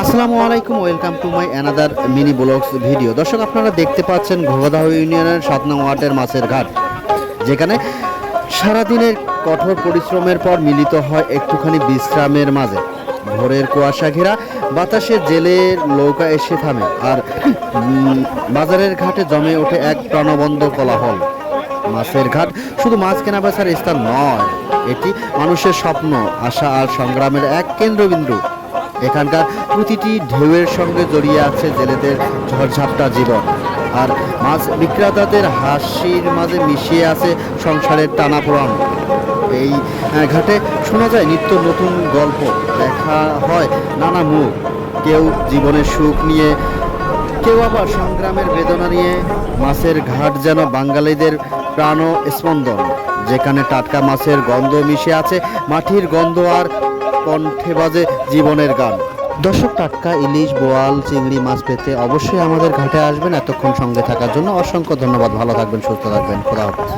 আসসালামু আলাইকুম, welcome to my another mini blogs video. দর্শক, আপনারা দেখতে পাচ্ছেন ঘোগাদহ ইউনিয়নের 7 নং ওয়ার্ডের মাছের ঘাট, যেখানে সারাদিনের কঠোর পরিশ্রমের পর মিলিত হয় একটুখানি বিশ্রামের মাঝে। ভোরের কুয়াশা ঘেরা বাতাসে জেলের নৌকা এসে থামে, আর বাজারের ঘাটে জমে ওঠে এক প্রাণবন্ত কোলাহল। মাছের ঘাট শুধু মাছ কেনা বেচার স্থান নয়, এটি মানুষের স্বপ্ন, আশা আর সংগ্রামের এক কেন্দ্রবিন্দু। এখানকার প্রতিটি ঢেউয়ের সঙ্গে জড়িয়ে আছে জেলেদের ঝড়ঝাপটা জীবন, আর মাছ বিক্রেতাদের হাসির মাঝে মিশিয়ে আছে সংসারের টানাপোড়েন। এই ঘাটে শোনা যায় নিত্য নতুন গল্প, দেখা হয় নানা মুখ, কেউ জীবনের সুখ নিয়ে, কেউ আবার সংগ্রামের বেদনা নিয়ে। মাছের ঘাট যেন বাঙালিদের প্রাণ স্পন্দন, যেখানে টাটকা মাছের গন্ধ মিশে আছে মাটির গন্ধ, আর কণ্ঠে বাজে জীবনের গান। দর্শক, টাটকা ইলিশ, বোয়াল, চিংড়ি মাছ পেতে অবশ্যই আমাদের ঘাটে আসবেন। এতক্ষণ সঙ্গে থাকার জন্য অসংখ্য ধন্যবাদ। ভালো থাকবেন, সুস্থ থাকবেন, খোদা হাফেজ।